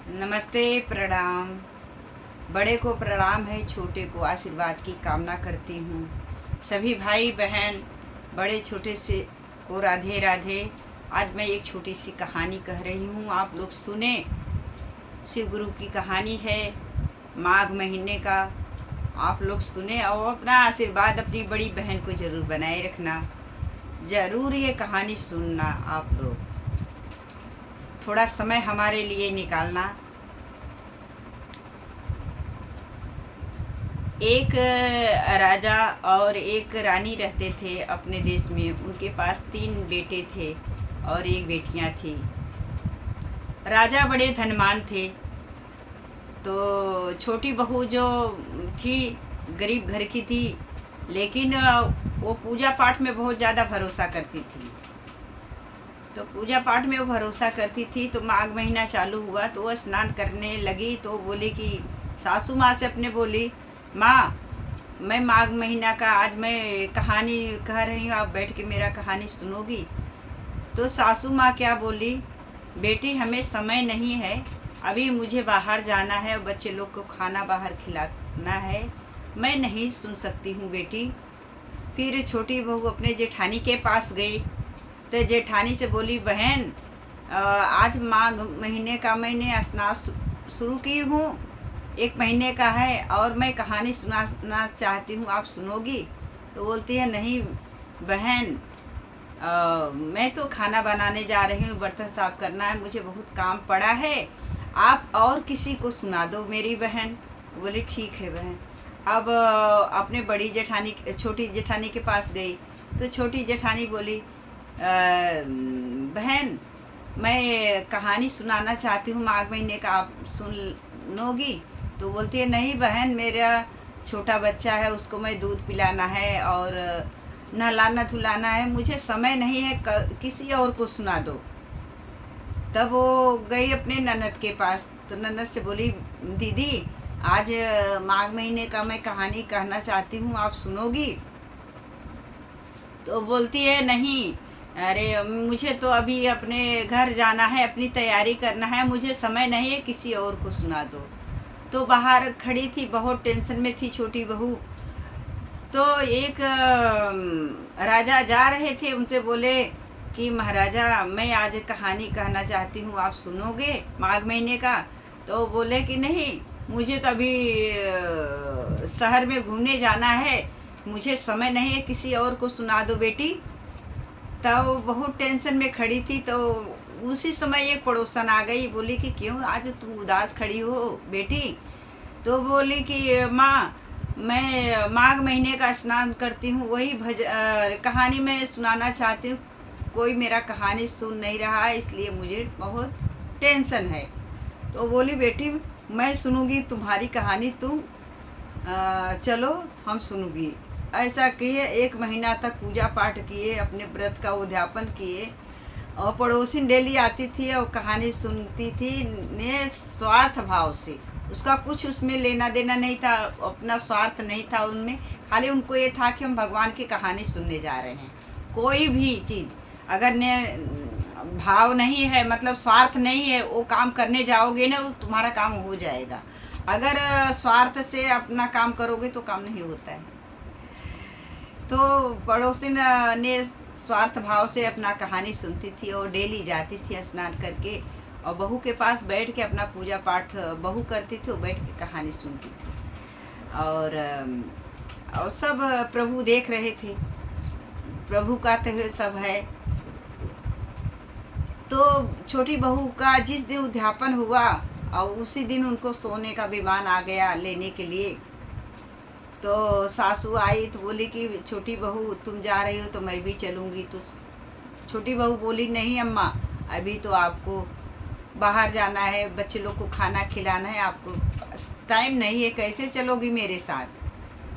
नमस्ते, प्रणाम। बड़े को प्रणाम है, छोटे को आशीर्वाद की कामना करती हूँ। सभी भाई बहन बड़े छोटे से को राधे राधे। आज मैं एक छोटी सी कहानी कह रही हूँ, आप लोग सुने। शिव गुरु की कहानी है, माघ महीने का। आप लोग सुने और अपना आशीर्वाद अपनी बड़ी बहन को ज़रूर बनाए रखना। ज़रूर ये कहानी सुनना आप लोग, थोड़ा समय हमारे लिए निकालना। एक राजा और एक रानी रहते थे अपने देश में। उनके पास 3 बेटे थे और 1 बेटियां थी। राजा बड़े धनवान थे, तो छोटी बहू जो थी गरीब घर की थी, लेकिन वो पूजा पाठ में बहुत ज़्यादा भरोसा करती थी। तो पूजा पाठ में वो भरोसा करती थी। तो माघ महीना चालू हुआ तो वह स्नान करने लगी, तो बोली कि सासू माँ से अपने बोली, माँ मैं माघ महीना का आज मैं कहानी कह रही हूँ, आप बैठ के मेरा कहानी सुनोगी। तो सासू माँ क्या बोली, बेटी हमें समय नहीं है, अभी मुझे बाहर जाना है और बच्चे लोग को खाना बाहर खिलाना है, मैं नहीं सुन सकती हूँ बेटी। फिर छोटी बहू अपने जेठानी के पास गई, तो जेठानी से बोली, बहन आज माघ महीने का मैंने स्नान शुरू की हूँ, 1 महीने का है और मैं कहानी सुनाना चाहती हूँ, आप सुनोगी। तो बोलती है, नहीं बहन, मैं तो खाना बनाने जा रही हूँ, बर्तन साफ़ करना है, मुझे बहुत काम पड़ा है, आप और किसी को सुना दो मेरी बहन। बोली ठीक है बहन। अब अपने बड़ी जेठानी छोटी जेठानी के पास गई, तो छोटी जेठानी बोली, बहन मैं कहानी सुनाना चाहती हूँ माघ महीने का, आप सुनोगी। तो बोलती है, नहीं बहन, मेरा छोटा बच्चा है, उसको मैं दूध पिलाना है और नहलाना धुलाना है, मुझे समय नहीं है, किसी और को सुना दो। तब वो गई अपने ननद के पास, तो ननद से बोली, दीदी आज माघ महीने का मैं कहानी कहना चाहती हूँ, आप सुनोगी। तो बोलती है, नहीं, अरे मुझे तो अभी अपने घर जाना है, अपनी तैयारी करना है, मुझे समय नहीं है, किसी और को सुना दो। तो बाहर खड़ी थी, बहुत टेंशन में थी छोटी बहू। तो एक राजा जा रहे थे, उनसे बोले कि महाराजा मैं आज कहानी कहना चाहती हूँ, आप सुनोगे माघ महीने का। तो बोले कि नहीं, मुझे तो अभी शहर में घूमने जाना है, मुझे समय नहीं है, किसी और को सुना दो बेटी। तब बहुत टेंशन में खड़ी थी। तो उसी समय एक पड़ोसन आ गई, बोली कि क्यों आज तुम उदास खड़ी हो बेटी। तो बोली कि माँ मैं माघ महीने का स्नान करती हूँ, वही कहानी मैं सुनाना चाहती हूँ, कोई मेरा कहानी सुन नहीं रहा है, इसलिए मुझे बहुत टेंशन है। तो बोली, बेटी मैं सुनूंगी तुम्हारी कहानी, तुम चलो हम सुनूंगी। ऐसा किए, 1 महीना तक पूजा पाठ किए, अपने व्रत का उद्यापन किए, और पड़ोसिन डेली आती थी और कहानी सुनती थी निस्वार्थ भाव से। उसका कुछ उसमें लेना देना नहीं था, अपना स्वार्थ नहीं था उनमें, खाली उनको ये था कि हम भगवान की कहानी सुनने जा रहे हैं। कोई भी चीज़ अगर ने भाव नहीं है, मतलब स्वार्थ नहीं है, वो काम करने जाओगे ना, वो तुम्हारा काम हो जाएगा। अगर स्वार्थ से अपना काम करोगे तो काम नहीं होता है। तो पड़ोसिन ने स्वार्थ भाव से अपना कहानी सुनती थी और डेली जाती थी स्नान करके, और बहू के पास बैठ के अपना पूजा पाठ बहू करती थी, वो बैठ के कहानी सुनती थी। और सब प्रभु देख रहे थे, प्रभु कहते हुए सब है। तो छोटी बहू का जिस दिन उद्यापन हुआ और उसी दिन उनको सोने का विमान आ गया लेने के लिए। तो सासू आई तो बोली कि छोटी बहू तुम जा रही हो तो मैं भी चलूँगी। तो छोटी बहू बोली, नहीं अम्मा, अभी तो आपको बाहर जाना है, बच्चे लोग को खाना खिलाना है, आपको टाइम नहीं है, कैसे चलोगी मेरे साथ।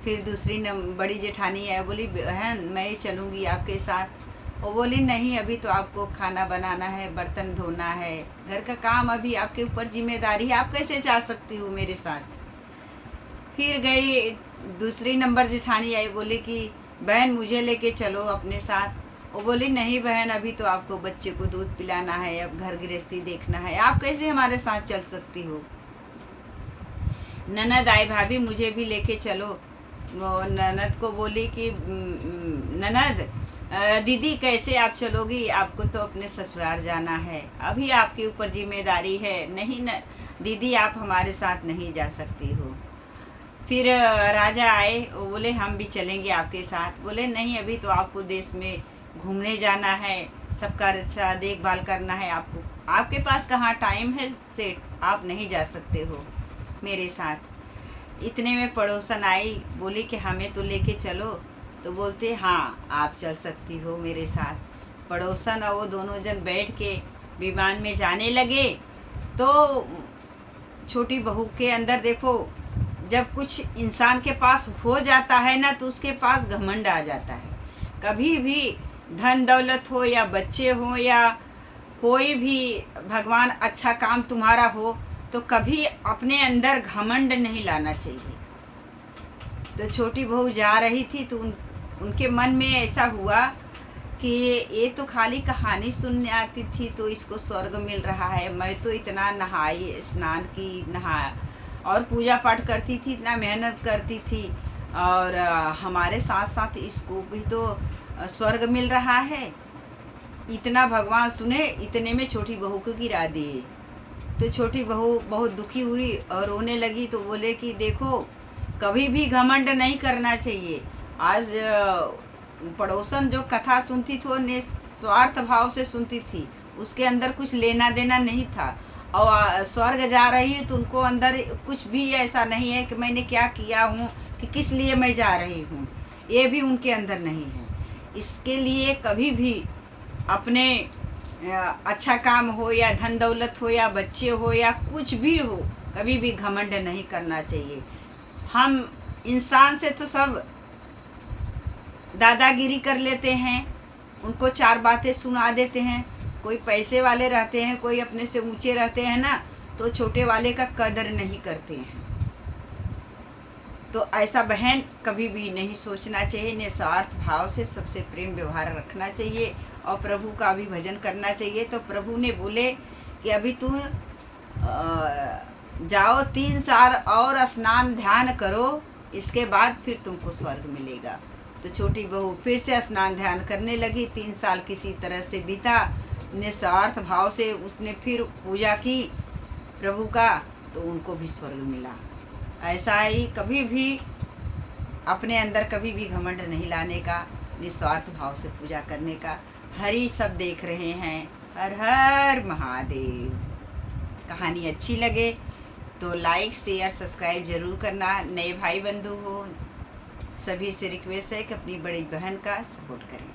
फिर दूसरी बड़ी जेठानी है, बोली, बहन मैं चलूँगी आपके साथ। वो बोली, नहीं अभी तो आपको खाना बनाना है, बर्तन धोना है, घर का काम अभी आपके ऊपर जिम्मेदारी है, आप कैसे जा सकती हो मेरे साथ। फिर गई दूसरी नंबर जेठानी आई, बोली कि बहन मुझे लेके चलो अपने साथ। वो बोली नहीं बहन, अभी तो आपको बच्चे को दूध पिलाना है, अब घर गृहस्थी देखना है, आप कैसे हमारे साथ चल सकती हो। ननद आई, भाभी मुझे भी लेके चलो। वो ननद को बोली कि ननद दीदी कैसे आप चलोगी, आपको तो अपने ससुराल जाना है, अभी आपके ऊपर जिम्मेदारी है। नहीं न दीदी, आप हमारे साथ नहीं जा सकती हो। फिर राजा आए, वो बोले हम भी चलेंगे आपके साथ। बोले नहीं, अभी तो आपको देश में घूमने जाना है, सबका अच्छा देखभाल करना है, आपके पास कहाँ टाइम है सेठ, आप नहीं जा सकते हो मेरे साथ। इतने में पड़ोसन आई, बोली कि हमें तो लेके चलो। तो बोलते हाँ आप चल सकती हो मेरे साथ। पड़ोसन और वो दोनों जन बैठ के विमान में जाने लगे। तो छोटी बहू के अंदर देखो, जब कुछ इंसान के पास हो जाता है ना, तो उसके पास घमंड आ जाता है। कभी भी धन दौलत हो या बच्चे हो या कोई भी भगवान अच्छा काम तुम्हारा हो, तो कभी अपने अंदर घमंड नहीं लाना चाहिए। तो छोटी बहू जा रही थी, तो उनके मन में ऐसा हुआ कि ये तो खाली कहानी सुनने आती थी तो इसको स्वर्ग मिल रहा है, मैं तो इतना नहाई स्नान की नहाया और पूजा पाठ करती थी, इतना मेहनत करती थी, और हमारे साथ साथ इसको भी तो स्वर्ग मिल रहा है। इतना भगवान सुने, इतने में छोटी बहू को गिरा दिए। तो छोटी बहू बहुत दुखी हुई और रोने लगी। तो बोले कि देखो, कभी भी घमंड नहीं करना चाहिए। आज पड़ोसन जो कथा सुनती थी वो निस्वार्थ भाव से सुनती थी, उसके अंदर कुछ लेना देना नहीं था। और स्वर्ग जा रही है तो उनको अंदर कुछ भी ऐसा नहीं है कि मैंने क्या किया हूँ, कि किस लिए मैं जा रही हूँ, ये भी उनके अंदर नहीं है। इसके लिए कभी भी अपने अच्छा काम हो या धन दौलत हो या बच्चे हो या कुछ भी हो, कभी भी घमंड नहीं करना चाहिए। हम इंसान से तो सब दादागिरी कर लेते हैं, उनको चार बातें सुना देते हैं। कोई पैसे वाले रहते हैं, कोई अपने से ऊंचे रहते हैं ना, तो छोटे वाले का कदर नहीं करते हैं। तो ऐसा बहन कभी भी नहीं सोचना चाहिए। निस्वार्थ भाव से सबसे प्रेम व्यवहार रखना चाहिए और प्रभु का भी भजन करना चाहिए। तो प्रभु ने बोले कि अभी तू जाओ 3 साल और स्नान ध्यान करो, इसके बाद फिर तुमको स्वर्ग मिलेगा। तो छोटी बहू फिर से स्नान ध्यान करने लगी। 3 साल किसी तरह से बीता, निस्वार्थ भाव से उसने फिर पूजा की प्रभु का, तो उनको भी स्वर्ग मिला। ऐसा ही कभी भी अपने अंदर कभी भी घमंड नहीं लाने का, निस्वार्थ भाव से पूजा करने का। हरि सब देख रहे हैं, हर हर महादेव। कहानी अच्छी लगे तो लाइक शेयर सब्सक्राइब ज़रूर करना। नए भाई बंधु हो, सभी से रिक्वेस्ट है कि अपनी बड़ी बहन का सपोर्ट करें।